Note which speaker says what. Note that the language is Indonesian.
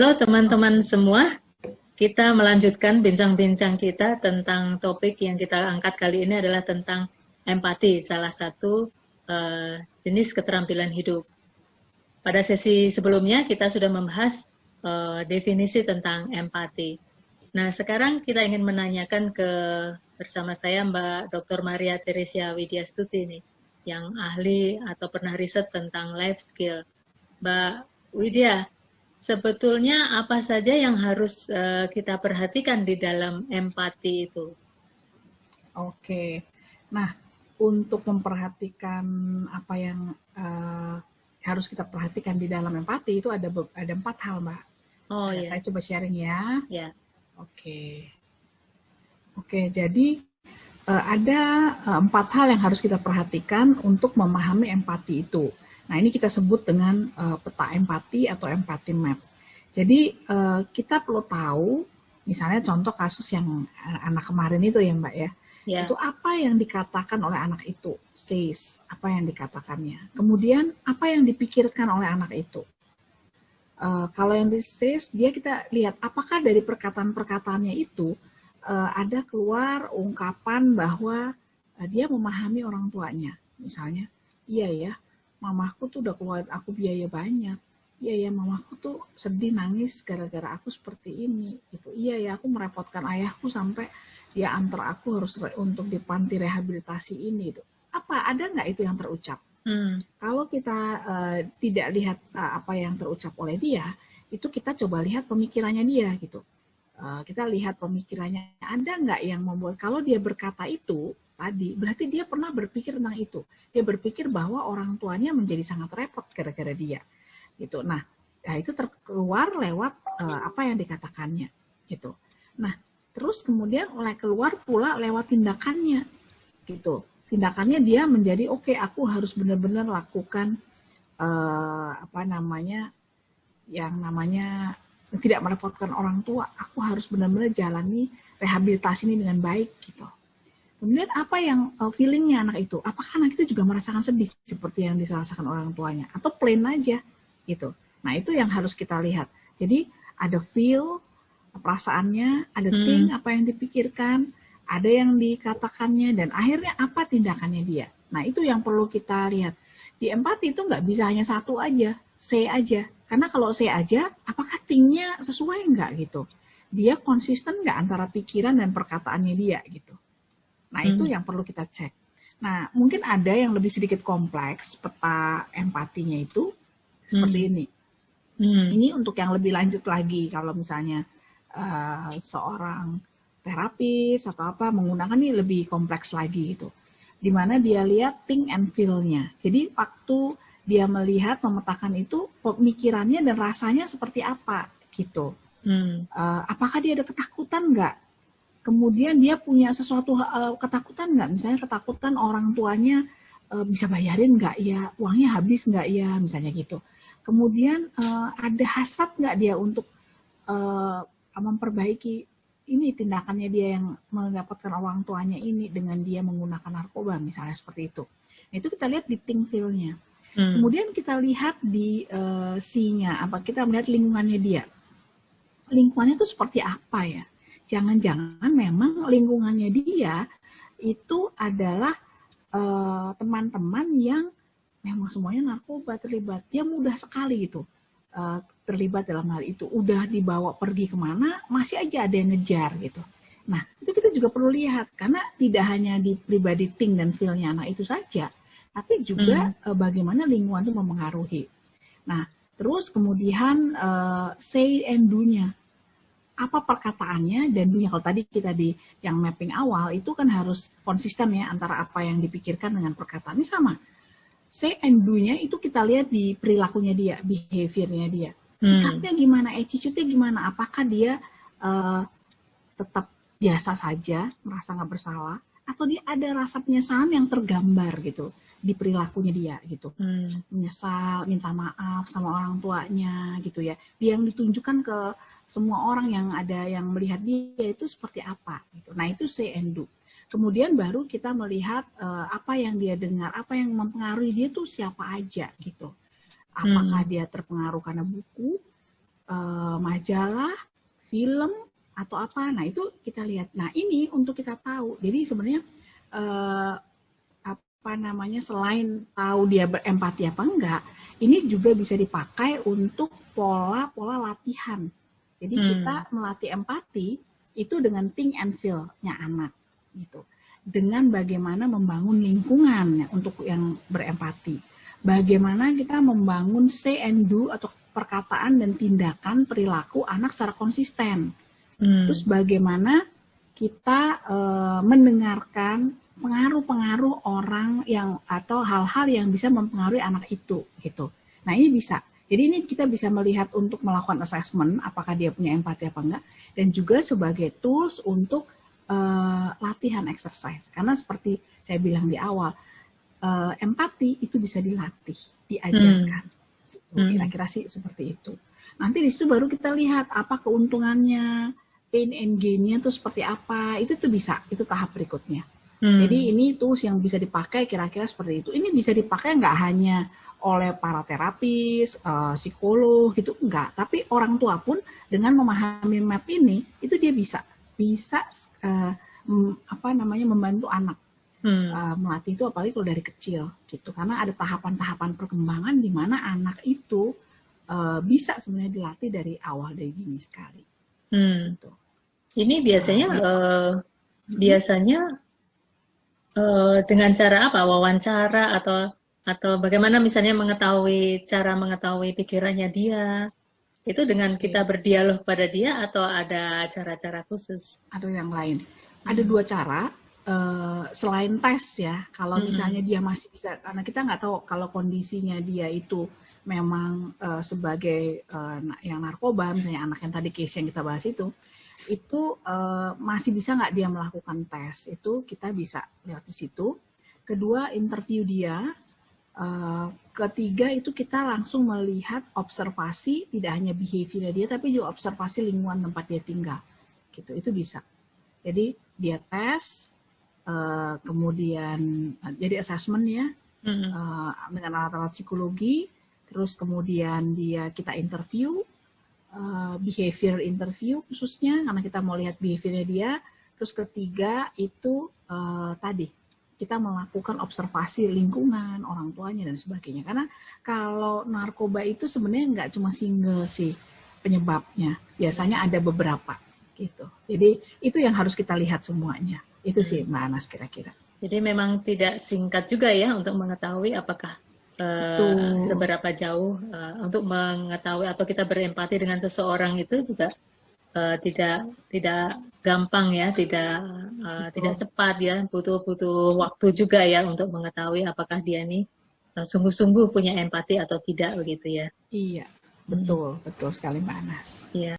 Speaker 1: Halo teman-teman semua, kita melanjutkan bincang-bincang kita tentang topik yang kita angkat kali ini adalah tentang empati, salah satu jenis keterampilan hidup. Pada sesi sebelumnya kita sudah membahas definisi tentang empati. Nah, sekarang kita ingin menanyakan bersama saya Mbak Dr. Maria Teresia Widyastuti nih, yang ahli atau pernah riset tentang life skill. Mbak Widya, sebetulnya apa saja yang harus kita perhatikan di dalam empati itu?
Speaker 2: Oke, nah untuk memperhatikan apa yang harus kita perhatikan di dalam empati itu ada 4 hal, Mbak.
Speaker 1: Oh ya.
Speaker 2: Saya coba sharing ya.
Speaker 1: Ya.
Speaker 2: Oke, jadi ada 4 hal yang harus kita perhatikan untuk memahami empati itu. Nah, ini kita sebut dengan peta empati atau empathy map. Jadi kita perlu tahu, misalnya contoh kasus yang anak kemarin itu ya Mbak ya, itu apa yang dikatakan oleh anak itu, says, apa yang dikatakannya. Kemudian apa yang dipikirkan oleh anak itu. Kalau yang di says, kita lihat apakah dari perkataan-perkataannya itu ada keluar ungkapan bahwa dia memahami orang tuanya. Misalnya, iya ya, mamaku tuh udah keluarin aku biaya banyak. Iya ya, mamaku tuh sedih nangis gara-gara aku seperti ini. Gitu. Iya ya, aku merepotkan ayahku sampai dia antar aku harus untuk di panti rehabilitasi ini. Gitu. Apa ada nggak itu yang terucap? Kalau kita tidak lihat apa yang terucap oleh dia, itu kita coba lihat pemikirannya dia gitu. Kita lihat pemikirannya, ada nggak yang membuat, kalau dia berkata itu tadi, berarti dia pernah berpikir tentang itu. Dia berpikir bahwa orang tuanya menjadi sangat repot gara-gara dia. Gitu. Nah, itu terkeluar lewat apa yang dikatakannya. Gitu. Nah, terus kemudian keluar pula lewat tindakannya. Gitu. Tindakannya dia menjadi, oke, aku harus benar-benar lakukan yang namanya tidak merepotkan orang tua, aku harus benar-benar jalani rehabilitasi ini dengan baik gitu. Kemudian apa yang feelingnya anak itu? Apakah anak itu juga merasakan sedih seperti yang dirasakan orang tuanya? Atau plain aja gitu. Nah itu yang harus kita lihat. Jadi ada feel, perasaannya, ada think, apa yang dipikirkan, ada yang dikatakannya, dan akhirnya apa tindakannya dia. Nah itu yang perlu kita lihat. Di empati itu nggak bisa hanya satu aja, say aja. Karena kalau saya aja, apakah think-nya sesuai nggak gitu? Dia konsisten nggak antara pikiran dan perkataannya dia gitu. Nah itu yang perlu kita cek. Nah mungkin ada yang lebih sedikit kompleks peta empatinya itu seperti ini. Ini untuk yang lebih lanjut lagi kalau misalnya seorang terapis atau apa menggunakan ini lebih kompleks lagi gitu. Dimana dia lihat think and feel-nya. Jadi waktu dia melihat, memetakan itu, pemikirannya dan rasanya seperti apa, gitu. Apakah dia ada ketakutan nggak? Kemudian dia punya sesuatu ketakutan nggak? Misalnya ketakutan orang tuanya bisa bayarin nggak ya? Uangnya habis nggak ya? Misalnya gitu. Kemudian ada hasrat nggak dia untuk memperbaiki ini tindakannya dia yang mendapatkan orang tuanya ini dengan dia menggunakan narkoba, misalnya seperti itu. Nah, itu kita lihat di think feel-nya. Kemudian kita lihat di C-nya, kita melihat lingkungannya dia. Lingkungannya itu seperti apa ya? Jangan-jangan memang lingkungannya dia itu adalah teman-teman yang memang semuanya narkoba terlibat. Dia mudah sekali gitu terlibat dalam hal itu. Udah dibawa pergi kemana, masih aja ada yang ngejar gitu. Nah, itu kita juga perlu lihat. Karena tidak hanya di pribadi think dan feel-nya anak itu saja, tapi juga bagaimana lingkungan itu mempengaruhi. Nah, terus kemudian say and do-nya. Apa perkataannya dan do-nya. Kalau tadi kita di yang mapping awal, itu kan harus konsisten ya antara apa yang dipikirkan dengan perkataannya sama. Say and do-nya itu kita lihat di perilakunya dia, behavior-nya dia. Sikapnya gimana, attitude-nya gimana. Apakah dia tetap biasa saja, merasa nggak bersalah, atau dia ada rasa penyesalan yang tergambar gitu di perilakunya dia gitu, menyesal, minta maaf sama orang tuanya gitu ya, yang ditunjukkan ke semua orang yang ada yang melihat dia itu seperti apa gitu. Nah itu say and do. Kemudian baru kita melihat apa yang dia dengar, apa yang mempengaruhi dia tuh siapa aja gitu. Apakah dia terpengaruh karena buku, majalah, film, atau apa. Nah, itu kita lihat. Nah, ini untuk kita tahu. Jadi sebenarnya selain tahu dia berempati apa enggak, ini juga bisa dipakai untuk pola-pola latihan. Jadi kita melatih empati itu dengan think and feel-nya anak gitu. Dengan bagaimana membangun lingkungan untuk yang berempati. Bagaimana kita membangun say and do atau perkataan dan tindakan perilaku anak secara konsisten. Terus bagaimana kita mendengarkan pengaruh-pengaruh orang yang atau hal-hal yang bisa mempengaruhi anak itu gitu. Nah, ini bisa. Jadi ini kita bisa melihat untuk melakukan assessment apakah dia punya empati apa enggak, dan juga sebagai tools untuk latihan exercise. Karena seperti saya bilang di awal, empati itu bisa dilatih, diajarkan. Kira-kira sih seperti itu. Nanti di situ baru kita lihat apa keuntungannya, pain and gain-nya itu seperti apa. Itu tuh bisa, itu tahap berikutnya. Jadi ini tools yang bisa dipakai kira-kira seperti itu. Ini bisa dipakai nggak hanya oleh para terapis, psikolog gitu, enggak. Tapi orang tua pun dengan memahami map ini, itu dia bisa membantu anak melatih itu, apalagi kalau dari kecil gitu. Karena ada tahapan-tahapan perkembangan di mana anak itu bisa sebenarnya dilatih dari awal, dari dini sekali. Gitu.
Speaker 1: Ini biasanya dengan cara apa? Wawancara atau bagaimana misalnya cara mengetahui pikirannya dia? Itu dengan kita berdialog pada dia atau ada cara-cara khusus?
Speaker 2: Ada yang lain. Ada dua cara selain tes ya. Kalau misalnya dia masih bisa, karena kita nggak tahu kalau kondisinya dia itu memang sebagai yang narkoba, misalnya anak yang tadi case yang kita bahas itu masih bisa nggak dia melakukan tes, itu kita bisa lihat di situ. Kedua, interview dia. Ketiga, itu kita langsung melihat observasi, tidak hanya behavior dia, tapi juga observasi lingkungan tempat dia tinggal. Gitu, itu bisa. Jadi dia tes, kemudian jadi assessment ya, dengan alat-alat psikologi, terus kemudian kita interview, behavior interview khususnya karena kita mau lihat behaviornya dia. Terus ketiga itu tadi kita melakukan observasi lingkungan, orang tuanya dan sebagainya. Karena kalau narkoba itu sebenarnya nggak cuma single sih penyebabnya, biasanya ada beberapa gitu. Jadi itu yang harus kita lihat semuanya. Itu sih Mbak Anas kira-kira.
Speaker 1: Jadi memang tidak singkat juga ya untuk mengetahui apakah seberapa jauh untuk mengetahui atau kita berempati dengan seseorang itu juga tidak gampang ya, tidak cepat ya, butuh waktu juga ya untuk mengetahui apakah dia nih sungguh-sungguh punya empati atau tidak begitu ya.
Speaker 2: Iya, betul sekali Mbak Anas.
Speaker 1: Iya.